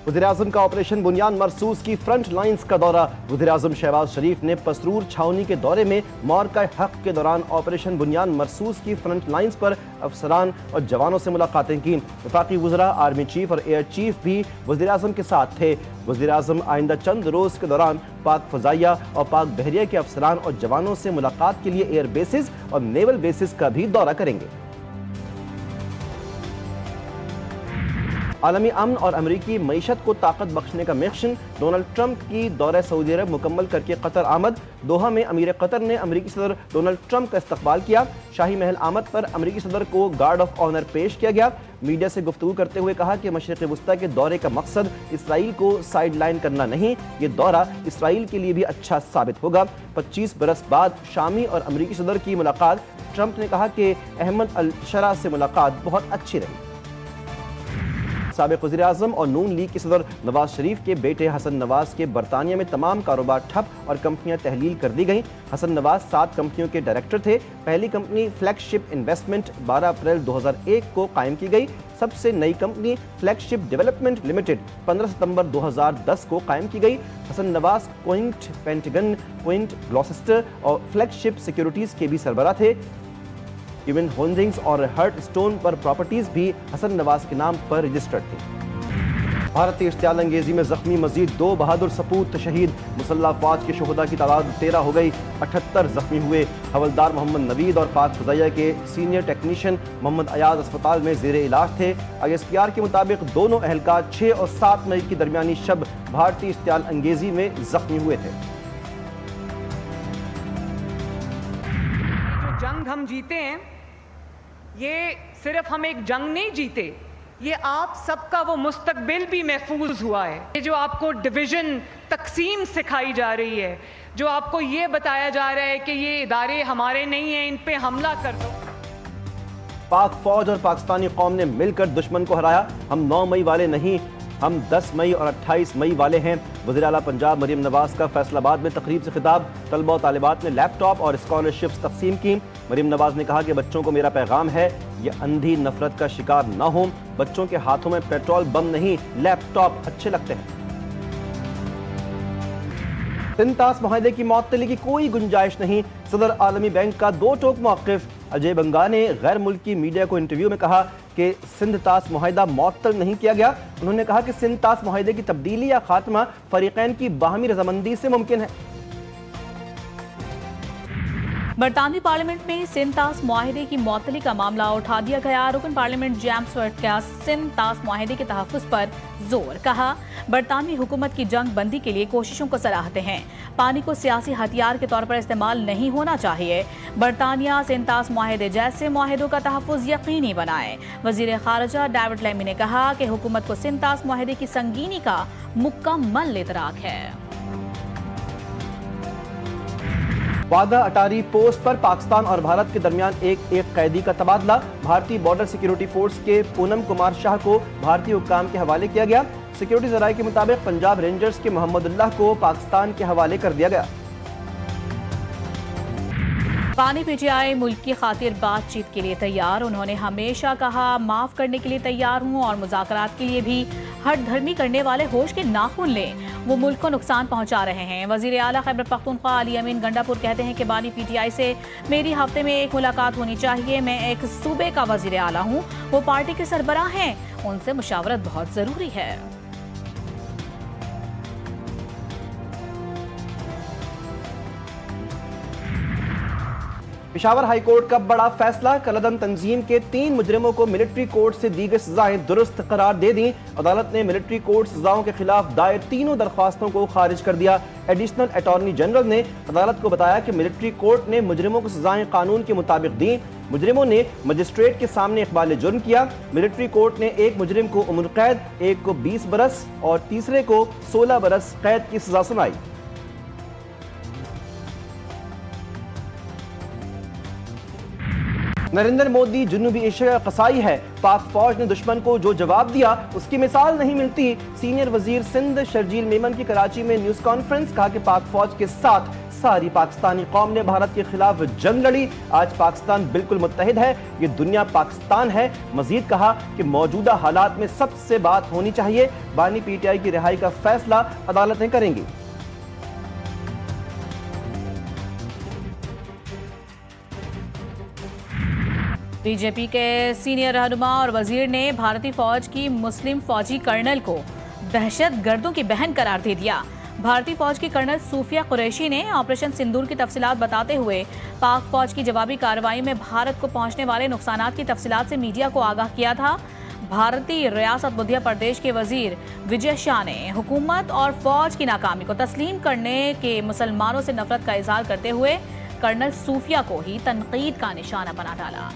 वज़ीर-ए-आज़म का ऑपरेशन बुनियान मरसूस की फ्रंट लाइन्स का दौरा। वज़ीर-ए-आज़म शहबाज शरीफ ने पसरूर छावनी के दौरे में मौरका हक के दौरान ऑपरेशन बुनियान मरसूस की फ्रंट लाइन्स पर अफसरान और जवानों से मुलाकातें की। वफाकी वज़रा, आर्मी चीफ और एयर चीफ भी वज़ीर-ए-आज़म के साथ थे। वज़ीर-ए-आज़म आइंदा चंद रोज़ के दौरान पाक फ़ज़ाइया और पाक बहरिया के अफसरान और जवानों से मुलाकात के लिए एयर बेसिस और नेवल बेसिस का भी दौरा करेंगे। आलमी अमन और अमरीकी मईशत को ताकत बख्शने का मिशन। डोनाल्ड ट्रंप की दौरे सऊदी अरब मुकम्मल करके कतर आमद। दोहा में अमीर कतर ने अमरीकी सदर डोनाल्ड ट्रंप का इस्तकबाल किया। शाही महल आमद पर अमरीकी सदर को गार्ड ऑफ ऑनर पेश किया गया। मीडिया से गुफ्तगू करते हुए कहा कि मशरिक़ वुस्ता के दौरे का मकसद इसराइल को साइड लाइन करना नहीं, ये दौरा इसराइल के लिए भी अच्छा साबित होगा। 25 बरस बाद शामी और अमरीकी सदर की मुलाकात। ट्रंप ने कहा कि अहमद अल शरा से मुलाकात बहुत अच्छी रही। साबिक़ वज़ीर-ए-आज़म और नून लीग के सदर नवाज शरीफ के बेटे हसन नवाज के बरतानिया में तमाम कारोबार ठप और कंपनियां तहलील कर दी गईं। हसन नवाज 7 कंपनियों के डायरेक्टर थे। पहली कंपनी फ्लैगशिप इन्वेस्टमेंट 12 अप्रैल 2001 को कायम की गई। सबसे नई कंपनी फ्लैगशिप डेवलपमेंट लिमिटेड 15 सितंबर 2010 को कायम की गई। Hasan Nawaz Quint Pentagon, Quint Gloucester और फ्लैगशिप सिक्योरिटीज़ के भी सरबराह थे। इवन होल्डिंग्स और हर्ट स्टोन पर प्रॉपर्टीज भी हसन नवाज के नाम पर रजिस्टर्ड थी। भारतीय इश्तियाल अंगेजी में जख्मी मजीद 2 बहादुर सपूत शहीद। मुसल्लह फौज के शोहदा की तादाद 13 हो गई। 78 जख्मी हुए। हवलदार मोहम्मद नवीद और पाक फ़ज़ाइया के सीनियर टेक्नीशियन मोहम्मद अयाज अस्पताल में ज़ेरे इलाज थे। ISPR के मुताबिक दोनों अहलकार 6 और 7 मई की दरमियानी शब भारतीय इश्तियाल अंगेजी में जख्मी हुए थे। जो जंग हम जीते हैं, ये सिर्फ हम एक जंग नहीं जीते, ये आप सबका वो मुस्तकबिल भी महफूज हुआ है। ये जो आपको डिवीज़न तकसीम सिखाई जा रही है, जो आपको ये बताया जा रहा है कि ये इदारे हमारे नहीं हैं, इन पे हमला कर दो। पाक फौज और पाकिस्तानी कौम ने मिलकर दुश्मन को हराया। हम 9 मई वाले नहीं, हम 10 मई और 28 मई वाले हैं। वज़ीर आला पंजाब मरीम नवाज का फैसलाबाद में तकरीब से खिताब। तलबा और तालिबात ने लैपटॉप और स्कॉलरशिप्स तकसीम की। मरीम नवाज ने कहा कि बच्चों को मेरा पैगाम है, ये अंधी नफरत का शिकार न हो। बच्चों के हाथों में पेट्रोल बम नहीं, लैपटॉप अच्छे लगते हैं। सिंध-तास मुआहदे की मुअत्तली की कोई गुंजाइश नहीं। सदर आलमी बैंक का 2 टोक मौक़िफ़। अजय बंगा ने गैर मुल्की मीडिया को इंटरव्यू में कहा कि सिंध-तास मुआहदा मुअत्तल नहीं किया गया। उन्होंने कहा कि सिंध-तास मुआहदे की तब्दीली या खात्मा फ़रीक़ैन की बाहमी रज़ामंदी से मुमकिन है। बरतानवी पार्लियामेंट में सिंध-तास मुआहदे की मुअत्तली का मामला उठा दिया गया। रुकन पार्लियामेंट जेम्स स्वर्ट का सिंध-तास मुआहदे के तहफ़्फ़ुज़ पर जोर। कहा, बरतानवी हुकूमत की जंग बंदी के लिए कोशिशों को सराहते हैं। पानी को सियासी हथियार के तौर पर इस्तेमाल नहीं होना चाहिए। बरतानिया सिंध-तास मुआहदे जैसे मुआहदों का तहफ़्फ़ुज़ यकीनी बनाए। वज़ीर ख़ारिजा डेविड लैमी ने कहा कि हुकूमत को सिंध-तास मुआहदे की संगीनी का मुकम्मल इतराक है। वादा अटारी पोस्ट पर पाकिस्तान और भारत के दरमियान एक कैदी का तबादला। भारतीय बॉर्डर सिक्योरिटी फोर्स के पूनम कुमार शाह को भारतीय हुक्काम के हवाले किया गया। सिक्योरिटी ज़राए के मुताबिक पंजाब रेंजर्स के मोहम्मदुल्लाह को पाकिस्तान के हवाले कर दिया गया। पानी PTI मुल्क की खातिर बातचीत के लिए तैयार। उन्होंने हमेशा कहा, माफ़ करने के लिए तैयार हूँ और मुज़ाकरात के लिए भी हट धर्मी करने वाले होश के नाखून लें, वो मुल्क को नुकसान पहुँचा रहे हैं। वज़ीर आला खैबर पख्तूनख्वा अली अमीन गंडापुर कहते हैं कि बानी PTI से मेरी हफ्ते में एक मुलाकात होनी चाहिए। मैं एक सूबे का वज़ीर आला हूँ, वो पार्टी के सरबराह हैं, उनसे मुशावरत बहुत ज़रूरी है। पेशावर हाई कोर्ट का बड़ा फैसला। कलअदम तंजीम के 3 मुजरिमों को मिलिट्री कोर्ट से दी गई सजाएं दुरुस्त करार दे दी। अदालत ने मिलिट्री कोर्ट सजाओं के खिलाफ दायर तीनों दरख्वास्तों को खारिज कर दिया। एडिशनल अटॉर्नी जनरल ने अदालत को बताया कि मिलिट्री कोर्ट ने मुजरिमों को सजाएं कानून के मुताबिक दी। मुजरिमों ने मजिस्ट्रेट के सामने इकबाल जुर्म किया। मिलिट्री कोर्ट ने एक मुजरिम को उम्र कैद, एक को 20 बरस और तीसरे को 16 बरस कैद की सजा सुनाई। नरेंद्र मोदी जुनूबी एशिया का कसाई है। पाक फौज ने दुश्मन को जो जवाब दिया उसकी मिसाल नहीं मिलती। सीनियर वजीर सिंध शर्जील मेमन की कराची में न्यूज कॉन्फ्रेंस। कहा कि पाक फौज के साथ ساری پاکستانی قوم نے بھارت کے خلاف جنگ لڑی. آج پاکستان بالکل متحد ہے. یہ دنیا پاکستان ہے. مزید کہا کہ موجودہ حالات میں سب سے بات ہونی چاہیے. بانی پی ٹی آئی کی رہائی کا فیصلہ عدالتیں کریں گی. بی جے پی کے سینئر رہنما اور وزیر نے بھارتی فوج کی مسلم فوجی کرنل کو دہشت گردوں کی بہن قرار دے دیا. بھارتی فوج کی کرنل صوفیہ قریشی نے آپریشن سندور کی تفصیلات بتاتے ہوئے پاک فوج کی جوابی کارروائی میں بھارت کو پہنچنے والے نقصانات کی تفصیلات سے میڈیا کو آگاہ کیا تھا. بھارتی ریاست مدھیہ پردیش کے وزیر وجے شاہ نے حکومت اور فوج کی ناکامی کو تسلیم کرنے کے مسلمانوں سے نفرت کا اظہار کرتے ہوئے کرنل صوفیہ کو ہی تنقید کا نشانہ بنا ڈالا.